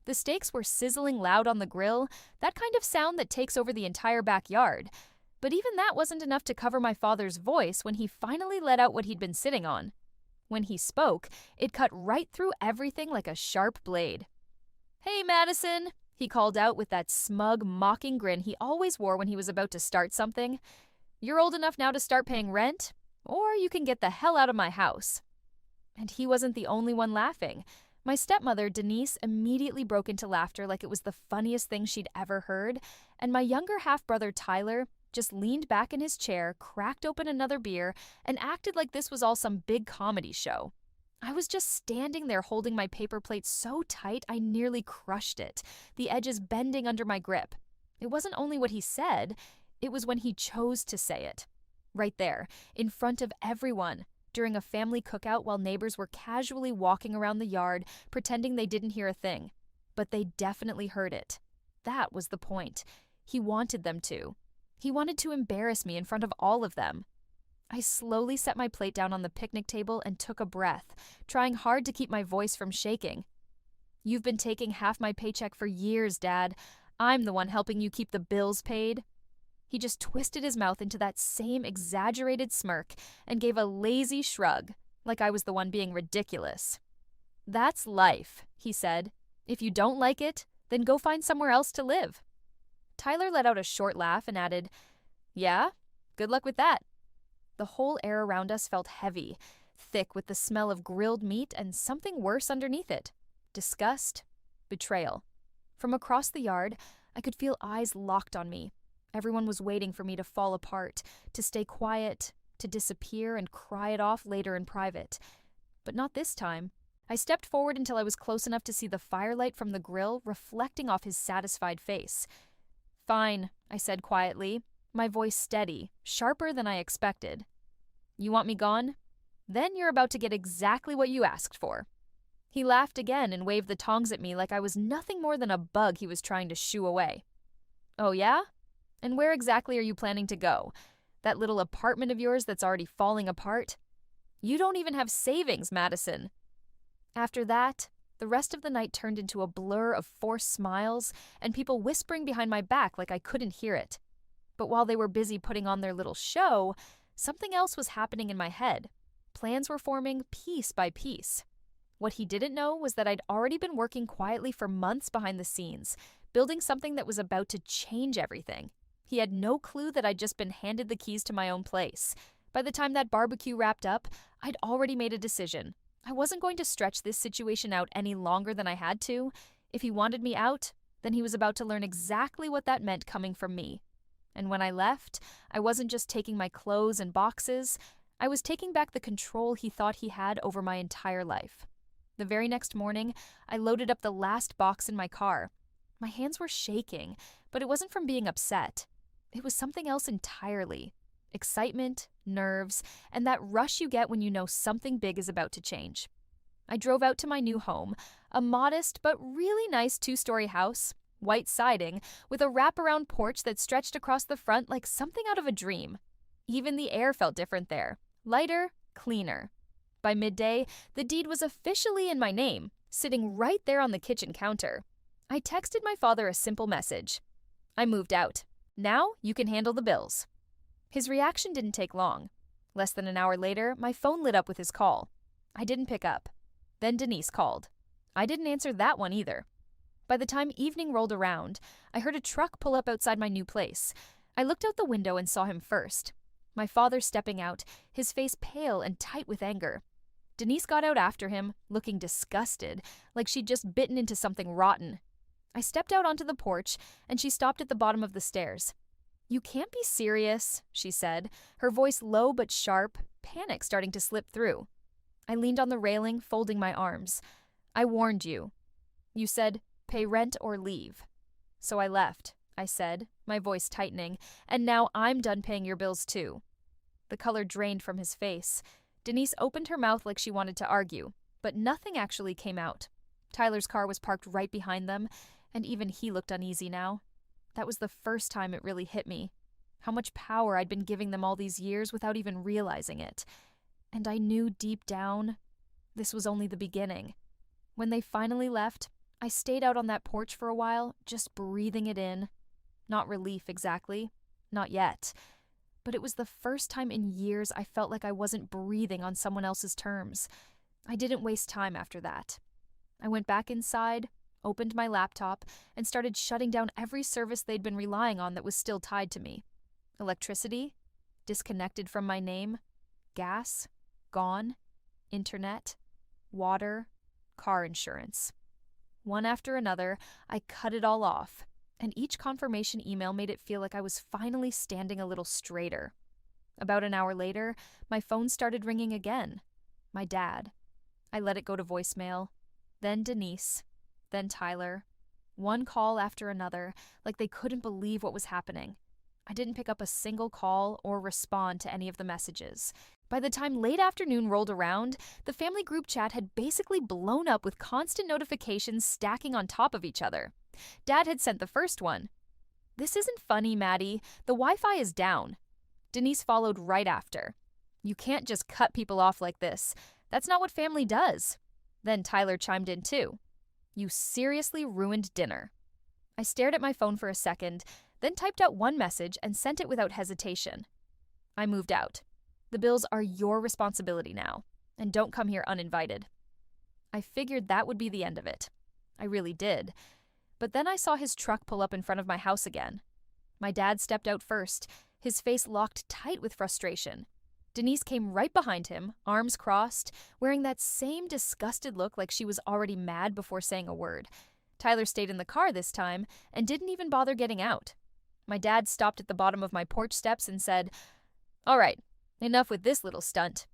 The steaks were sizzling loud on the grill, that kind of sound that takes over the entire backyard. But even that wasn't enough to cover my father's voice when he finally let out what he'd been sitting on. When he spoke, it cut right through everything like a sharp blade. "Hey, Madison," he called out with that smug, mocking grin he always wore when he was about to start something. "You're old enough now to start paying rent, or you can get the hell out of my house." And he wasn't the only one laughing. My stepmother, Denise, immediately broke into laughter like it was the funniest thing she'd ever heard, and my younger half-brother, Tyler, just leaned back in his chair, cracked open another beer, and acted like this was all some big comedy show. I was just standing there holding my paper plate so tight I nearly crushed it, the edges bending under my grip. It wasn't only what he said, it was when he chose to say it. Right there, in front of everyone, during a family cookout while neighbors were casually walking around the yard, pretending they didn't hear a thing. But they definitely heard it. That was the point. He wanted them to. He wanted to embarrass me in front of all of them. I slowly set my plate down on the picnic table and took a breath, trying hard to keep my voice from shaking. "You've been taking half my paycheck for years, Dad. I'm the one helping you keep the bills paid." He just twisted his mouth into that same exaggerated smirk and gave a lazy shrug, like I was the one being ridiculous. "That's life," he said. "If you don't like it, then go find somewhere else to live." Tyler let out a short laugh and added, "Yeah, good luck with that." The whole air around us felt heavy, thick with the smell of grilled meat and something worse underneath it. Disgust, betrayal. From across the yard, I could feel eyes locked on me. Everyone was waiting for me to fall apart, to stay quiet, to disappear and cry it off later in private. But not this time. I stepped forward until I was close enough to see the firelight from the grill reflecting off his satisfied face. "Fine," I said quietly, my voice steady, sharper than I expected. "You want me gone? Then you're about to get exactly what you asked for." He laughed again and waved the tongs at me like I was nothing more than a bug he was trying to shoo away. "Oh yeah? And where exactly are you planning to go? That little apartment of yours that's already falling apart? You don't even have savings, Madison." After that, the rest of the night turned into a blur of forced smiles and people whispering behind my back like I couldn't hear it. But while they were busy putting on their little show, something else was happening in my head. Plans were forming piece by piece. What he didn't know was that I'd already been working quietly for months behind the scenes, building something that was about to change everything. He had no clue that I'd just been handed the keys to my own place. By the time that barbecue wrapped up, I'd already made a decision. I wasn't going to stretch this situation out any longer than I had to. If he wanted me out, then he was about to learn exactly what that meant coming from me. And when I left, I wasn't just taking my clothes and boxes, I was taking back the control he thought he had over my entire life. The very next morning, I loaded up the last box in my car. My hands were shaking, but it wasn't from being upset. It was something else entirely. Excitement, nerves, and that rush you get when you know something big is about to change. I drove out to my new home, a modest but really nice 2-story house, white siding, with a wraparound porch that stretched across the front like something out of a dream. Even the air felt different there, lighter, cleaner. By midday, the deed was officially in my name, sitting right there on the kitchen counter. I texted my father a simple message. "I moved out. Now you can handle the bills." His reaction didn't take long. Less than an hour later, my phone lit up with his call. I didn't pick up. Then Denise called. I didn't answer that one either. By the time evening rolled around, I heard a truck pull up outside my new place. I looked out the window and saw him first. My father stepping out, his face pale and tight with anger. Denise got out after him, looking disgusted, like she'd just bitten into something rotten. I stepped out onto the porch, and she stopped at the bottom of the stairs. "You can't be serious," she said, her voice low but sharp, panic starting to slip through. I leaned on the railing, folding my arms. "I warned you. You said, pay rent or leave. So I left," I said, my voice tightening, "and now I'm done paying your bills too." The color drained from his face. Denise opened her mouth like she wanted to argue, but nothing actually came out. Tyler's car was parked right behind them, and even he looked uneasy now. That was the first time it really hit me. How much power I'd been giving them all these years without even realizing it. And I knew deep down, this was only the beginning. When they finally left, I stayed out on that porch for a while, just breathing it in. Not relief exactly. Not yet. But it was the first time in years I felt like I wasn't breathing on someone else's terms. I didn't waste time after that. I went back inside, opened my laptop, and started shutting down every service they'd been relying on that was still tied to me. Electricity, disconnected from my name. Gas, gone. Internet, water, car insurance. One after another, I cut it all off, and each confirmation email made it feel like I was finally standing a little straighter. About an hour later, my phone started ringing again. My dad. I let it go to voicemail. Then Denise. Then Tyler. One call after another, like they couldn't believe what was happening. I didn't pick up a single call or respond to any of the messages. By the time late afternoon rolled around, the family group chat had basically blown up with constant notifications stacking on top of each other. Dad had sent the first one. "This isn't funny, Maddie. The Wi-Fi is down." Denise followed right after. "You can't just cut people off like this. That's not what family does." Then Tyler chimed in too. "You seriously ruined dinner." I stared at my phone for a second, then typed out one message and sent it without hesitation. "I moved out. The bills are your responsibility now, and don't come here uninvited." I figured that would be the end of it. I really did. But then I saw his truck pull up in front of my house again. My dad stepped out first, his face locked tight with frustration. Denise came right behind him, arms crossed, wearing that same disgusted look like she was already mad before saying a word. Tyler stayed in the car this time and didn't even bother getting out. My dad stopped at the bottom of my porch steps and said, "All right, enough with this little stunt."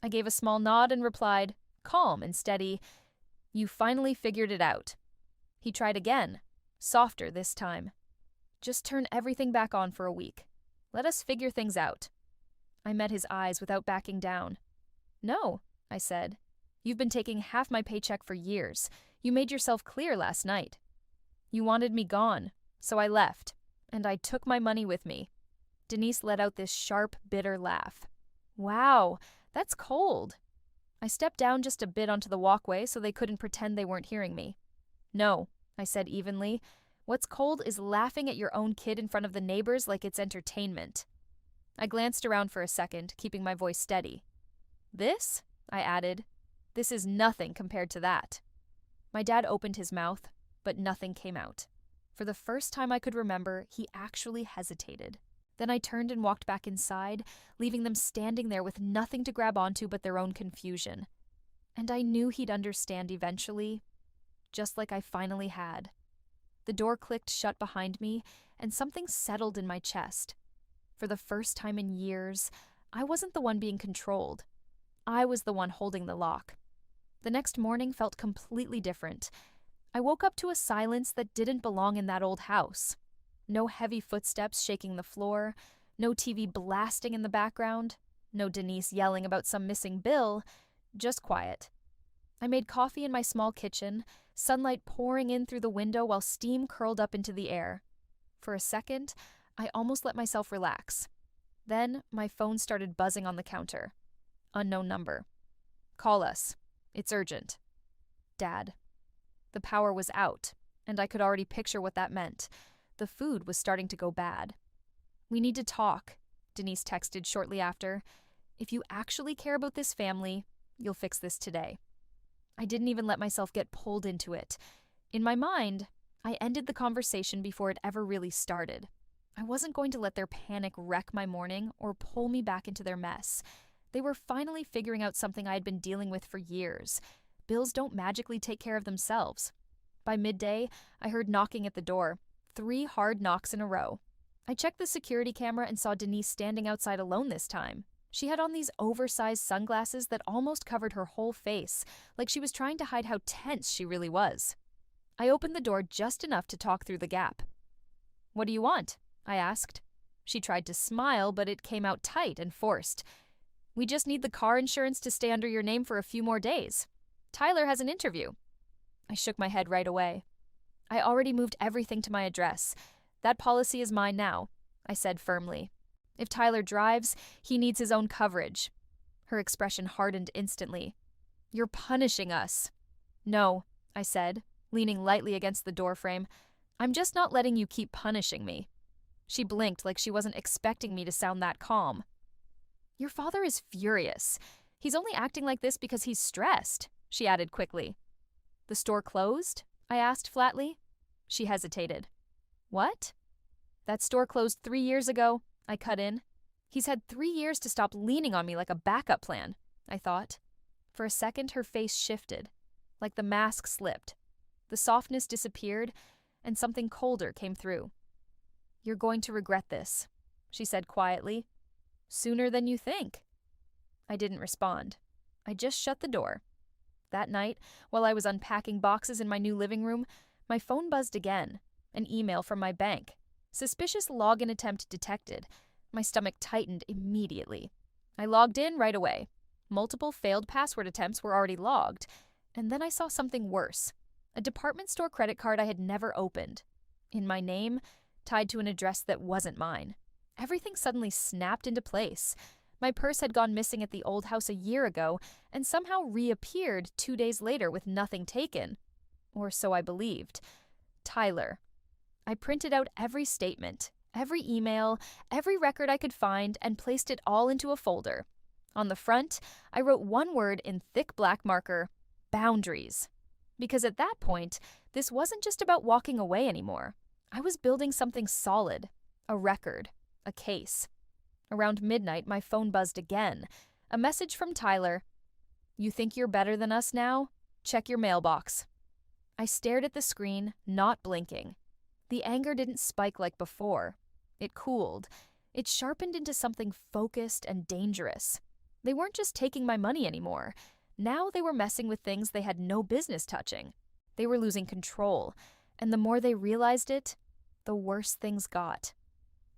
I gave a small nod and replied, calm and steady, "You finally figured it out." He tried again, softer this time. "Just turn everything back on for a week. Let us figure things out." I met his eyes without backing down. "No," I said. "You've been taking half my paycheck for years. You made yourself clear last night. You wanted me gone, so I left, and I took my money with me." Denise let out this sharp, bitter laugh. "Wow, that's cold." I stepped down just a bit onto the walkway so they couldn't pretend they weren't hearing me. "No," I said evenly. "What's cold is laughing at your own kid in front of the neighbors like it's entertainment." I glanced around for a second, keeping my voice steady. "This?" I added. "This is nothing compared to that." My dad opened his mouth, but nothing came out. For the first time I could remember, he actually hesitated. Then I turned and walked back inside, leaving them standing there with nothing to grab onto but their own confusion. And I knew he'd understand eventually, just like I finally had. The door clicked shut behind me, and something settled in my chest. For the first time in years, I wasn't the one being controlled. I was the one holding the lock. The next morning felt completely different. I woke up to a silence that didn't belong in that old house. No heavy footsteps shaking the floor, no TV blasting in the background, no Denise yelling about some missing bill, just quiet. I made coffee in my small kitchen, sunlight pouring in through the window while steam curled up into the air. For a second, I almost let myself relax. Then my phone started buzzing on the counter. Unknown number. "Call us. It's urgent." Dad. The power was out, and I could already picture what that meant. The food was starting to go bad. "We need to talk," Denise texted shortly after. "If you actually care about this family, you'll fix this today." I didn't even let myself get pulled into it. In my mind, I ended the conversation before it ever really started. I wasn't going to let their panic wreck my morning or pull me back into their mess. They were finally figuring out something I had been dealing with for years. Bills don't magically take care of themselves. By midday, I heard knocking at the door. 3 hard knocks in a row. I checked the security camera and saw Denise standing outside alone this time. She had on these oversized sunglasses that almost covered her whole face, like she was trying to hide how tense she really was. I opened the door just enough to talk through the gap. "What do you want?" I asked. She tried to smile, but it came out tight and forced. "We just need the car insurance to stay under your name for a few more days. Tyler has an interview." I shook my head right away. "I already moved everything to my address. That policy is mine now," I said firmly. "If Tyler drives, he needs his own coverage." Her expression hardened instantly. "You're punishing us." "No," I said. leaning lightly against the doorframe. "I'm just not letting you keep punishing me." She blinked like she wasn't expecting me to sound that calm. "Your father is furious. He's only acting like this because he's stressed," she added quickly. "The store closed?" I asked flatly. She hesitated. "What?" "That store closed 3 years ago," I cut in. "He's had 3 years to stop leaning on me like a backup plan," I thought. For a second, her face shifted, like the mask slipped. The softness disappeared, and something colder came through. "You're going to regret this," she said quietly. "Sooner than you think." I didn't respond. I just shut the door. That night, while I was unpacking boxes in my new living room, my phone buzzed again. An email from my bank. Suspicious login attempt detected. My stomach tightened immediately. I logged in right away. Multiple failed password attempts were already logged. And then I saw something worse. A department store credit card I had never opened. In my name, tied to an address that wasn't mine. Everything suddenly snapped into place. My purse had gone missing at the old house a year ago and somehow reappeared 2 days later with nothing taken. Or so I believed. Tyler. I printed out every statement, every email, every record I could find, and placed it all into a folder. On the front, I wrote one word in thick black marker: boundaries. Because at that point, this wasn't just about walking away anymore. I was building something solid. A record. A case. Around midnight, my phone buzzed again. A message from Tyler. "You think you're better than us now? Check your mailbox." I stared at the screen, not blinking. The anger didn't spike like before. It cooled. It sharpened into something focused and dangerous. They weren't just taking my money anymore. Now they were messing with things they had no business touching. They were losing control. And the more they realized it, the worse things got.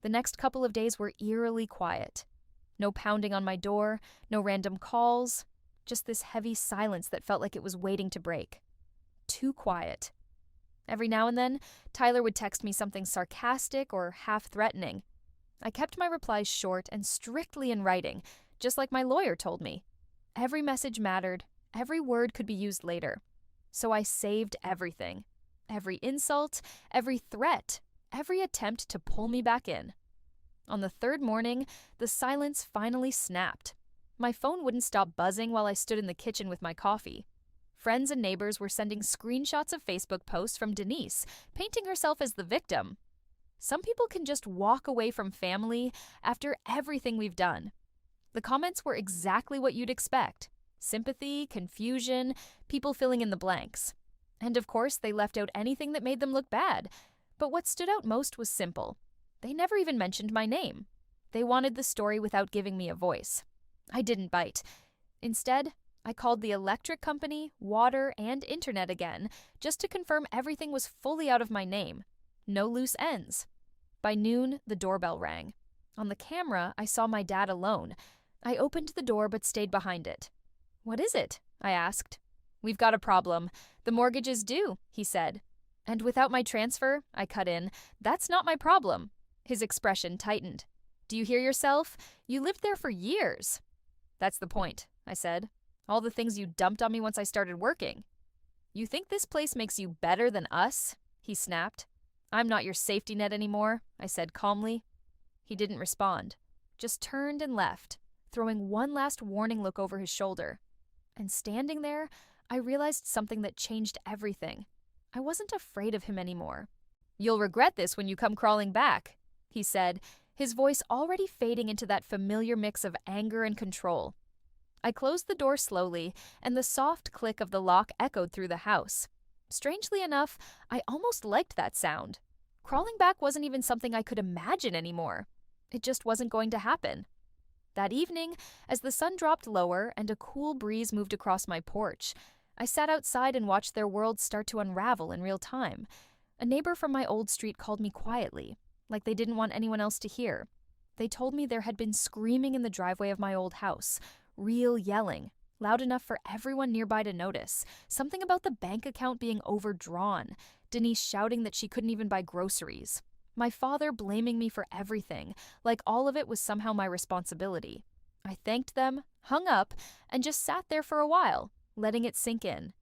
The next couple of days were eerily quiet. No pounding on my door, no random calls, just this heavy silence that felt like it was waiting to break. Too quiet. Every now and then, Tyler would text me something sarcastic or half-threatening. I kept my replies short and strictly in writing, just like my lawyer told me. Every message mattered, every word could be used later. So I saved everything. Every insult, every threat, every attempt to pull me back in. On the third morning, the silence finally snapped. My phone wouldn't stop buzzing while I stood in the kitchen with my coffee. Friends and neighbors were sending screenshots of Facebook posts from Denise, painting herself as the victim. Some people can just walk away from family after everything we've done. The comments were exactly what you'd expect. Sympathy, confusion, people filling in the blanks. And of course, they left out anything that made them look bad. But what stood out most was simple. They never even mentioned my name. They wanted the story without giving me a voice. I didn't bite. Instead, I called the electric company, water, and internet again, just to confirm everything was fully out of my name. No loose ends. By noon, the doorbell rang. On the camera, I saw my dad alone. I opened the door but stayed behind it. "What is it?" I asked. "We've got a problem. The mortgage is due," he said. "And without my transfer," I cut in, "that's not my problem." His expression tightened. "Do you hear yourself? You lived there for years." "That's the point," I said. "All the things you dumped on me once I started working." "You think this place makes you better than us?" he snapped. "I'm not your safety net anymore," I said calmly. He didn't respond, just turned and left, throwing one last warning look over his shoulder. And standing there, I realized something that changed everything. I wasn't afraid of him anymore. "You'll regret this when you come crawling back," he said, his voice already fading into that familiar mix of anger and control. I closed the door slowly, and the soft click of the lock echoed through the house. Strangely enough, I almost liked that sound. Crawling back wasn't even something I could imagine anymore. It just wasn't going to happen. That evening, as the sun dropped lower and a cool breeze moved across my porch, I sat outside and watched their world start to unravel in real time. A neighbor from my old street called me quietly, like they didn't want anyone else to hear. They told me there had been screaming in the driveway of my old house, real yelling, loud enough for everyone nearby to notice, something about the bank account being overdrawn, Denise shouting that she couldn't even buy groceries, my father blaming me for everything, like all of it was somehow my responsibility. I thanked them, hung up, and just sat there for a while, letting it sink in.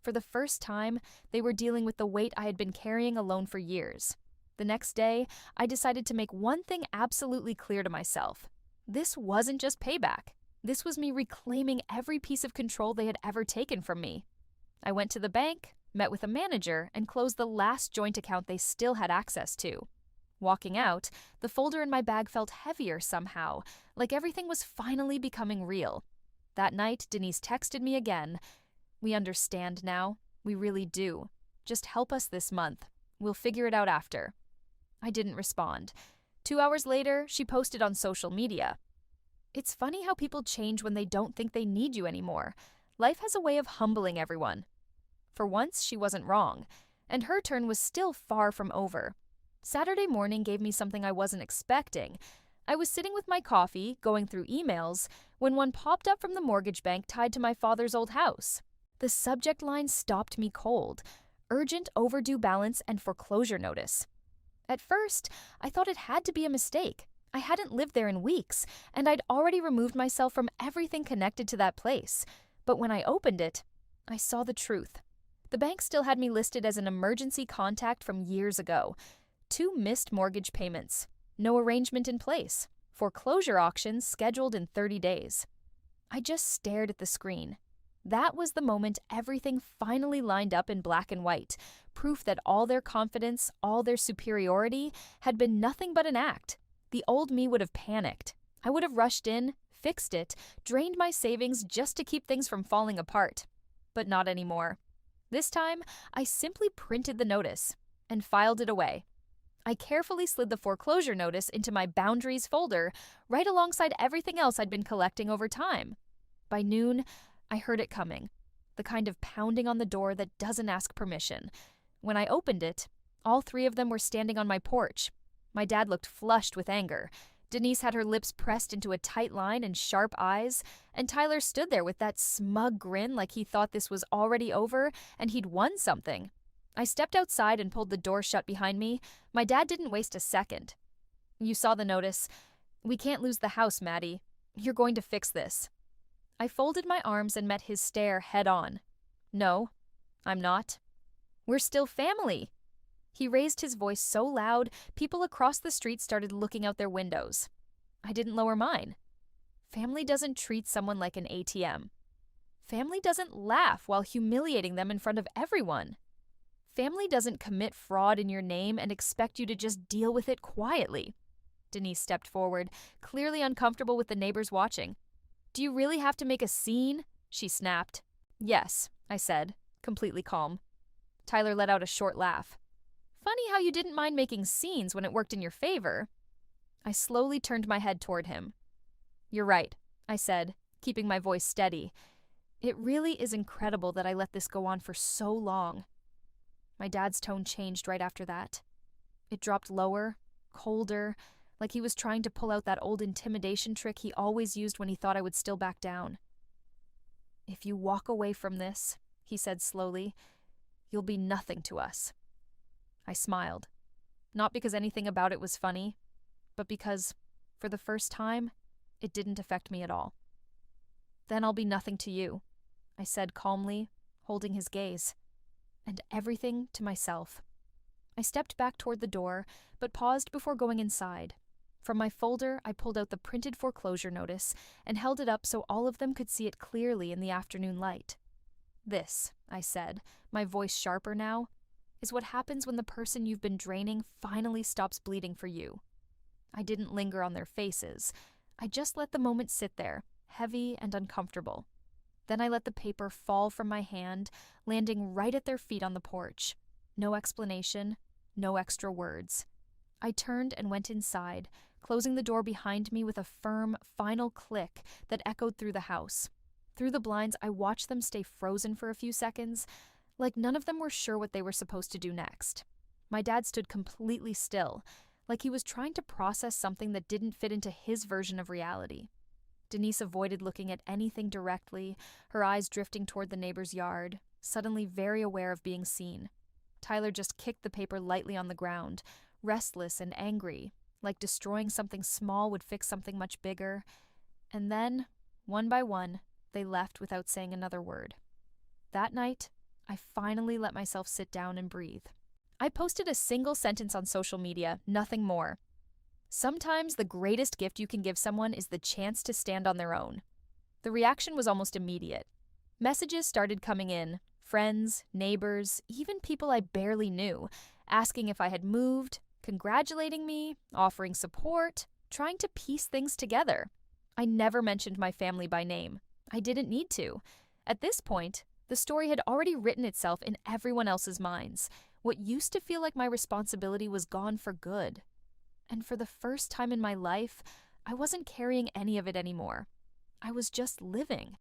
For the first time, they were dealing with the weight I had been carrying alone for years. The next day, I decided to make one thing absolutely clear to myself. This wasn't just payback. This was me reclaiming every piece of control they had ever taken from me. I went to the bank, met with a manager, and closed the last joint account they still had access to. Walking out, the folder in my bag felt heavier somehow, like everything was finally becoming real. That night, Denise texted me again. "We understand now. We really do. Just help us this month. We'll figure it out after." I didn't respond. 2 hours later, she posted on social media. "It's funny how people change when they don't think they need you anymore. Life has a way of humbling everyone." For once, she wasn't wrong, and her turn was still far from over. Saturday morning gave me something I wasn't expecting. I was sitting with my coffee, going through emails, when one popped up from the mortgage bank tied to my father's old house. The subject line stopped me cold: urgent overdue balance and foreclosure notice. At first, I thought it had to be a mistake. I hadn't lived there in weeks, and I'd already removed myself from everything connected to that place. But when I opened it, I saw the truth. The bank still had me listed as an emergency contact from years ago. 2 missed mortgage payments. No arrangement in place. Foreclosure auctions scheduled in 30 days. I just stared at the screen. That was the moment everything finally lined up in black and white, proof that all their confidence, all their superiority, had been nothing but an act. The old me would have panicked. I would have rushed in, fixed it, drained my savings just to keep things from falling apart. But not anymore. This time, I simply printed the notice and filed it away. I carefully slid the foreclosure notice into my boundaries folder, right alongside everything else I'd been collecting over time. By noon, I heard it coming, the kind of pounding on the door that doesn't ask permission. When I opened it, all 3 of them were standing on my porch. My dad looked flushed with anger. Denise had her lips pressed into a tight line and sharp eyes, and Tyler stood there with that smug grin like he thought this was already over and he'd won something. I stepped outside and pulled the door shut behind me. My dad didn't waste a second. "You saw the notice. We can't lose the house, Maddie. You're going to fix this." I folded my arms and met his stare head on. "No, I'm not. We're still family." He raised his voice so loud, people across the street started looking out their windows. I didn't lower mine. Family doesn't treat someone like an ATM. Family doesn't laugh while humiliating them in front of everyone. Family doesn't commit fraud in your name and expect you to just deal with it quietly. Denise stepped forward, clearly uncomfortable with the neighbors watching. "Do you really have to make a scene?" she snapped. "Yes," I said, completely calm. Tyler let out a short laugh. "Funny how you didn't mind making scenes when it worked in your favor." I slowly turned my head toward him. "You're right," I said, keeping my voice steady. "It really is incredible that I let this go on for so long." My dad's tone changed right after that. It dropped lower, colder, like he was trying to pull out that old intimidation trick he always used when he thought I would still back down. "If you walk away from this," he said slowly, "you'll be nothing to us." I smiled. Not because anything about it was funny, but because, for the first time, it didn't affect me at all. "Then I'll be nothing to you," I said calmly, holding his gaze. "And everything to myself." I stepped back toward the door, but paused before going inside. From my folder, I pulled out the printed foreclosure notice and held it up so all of them could see it clearly in the afternoon light. "This," I said, my voice sharper now, "is what happens when the person you've been draining finally stops bleeding for you." I didn't linger on their faces. I just let the moment sit there, heavy and uncomfortable. Then I let the paper fall from my hand, landing right at their feet on the porch. No explanation, no extra words. I turned and went inside, closing the door behind me with a firm, final click that echoed through the house. Through the blinds, I watched them stay frozen for a few seconds, like none of them were sure what they were supposed to do next. My dad stood completely still, like he was trying to process something that didn't fit into his version of reality. Denise avoided looking at anything directly, her eyes drifting toward the neighbor's yard, suddenly very aware of being seen. Tyler just kicked the paper lightly on the ground, restless and angry, like destroying something small would fix something much bigger. And then, one by one, they left without saying another word. That night, I finally let myself sit down and breathe. I posted a single sentence on social media, nothing more. Sometimes the greatest gift you can give someone is the chance to stand on their own. The reaction was almost immediate. Messages started coming in, friends, neighbors, even people I barely knew, asking if I had moved, congratulating me, offering support, trying to piece things together. I never mentioned my family by name. I didn't need to. At this point, the story had already written itself in everyone else's minds. What used to feel like my responsibility was gone for good. And for the first time in my life, I wasn't carrying any of it anymore. I was just living.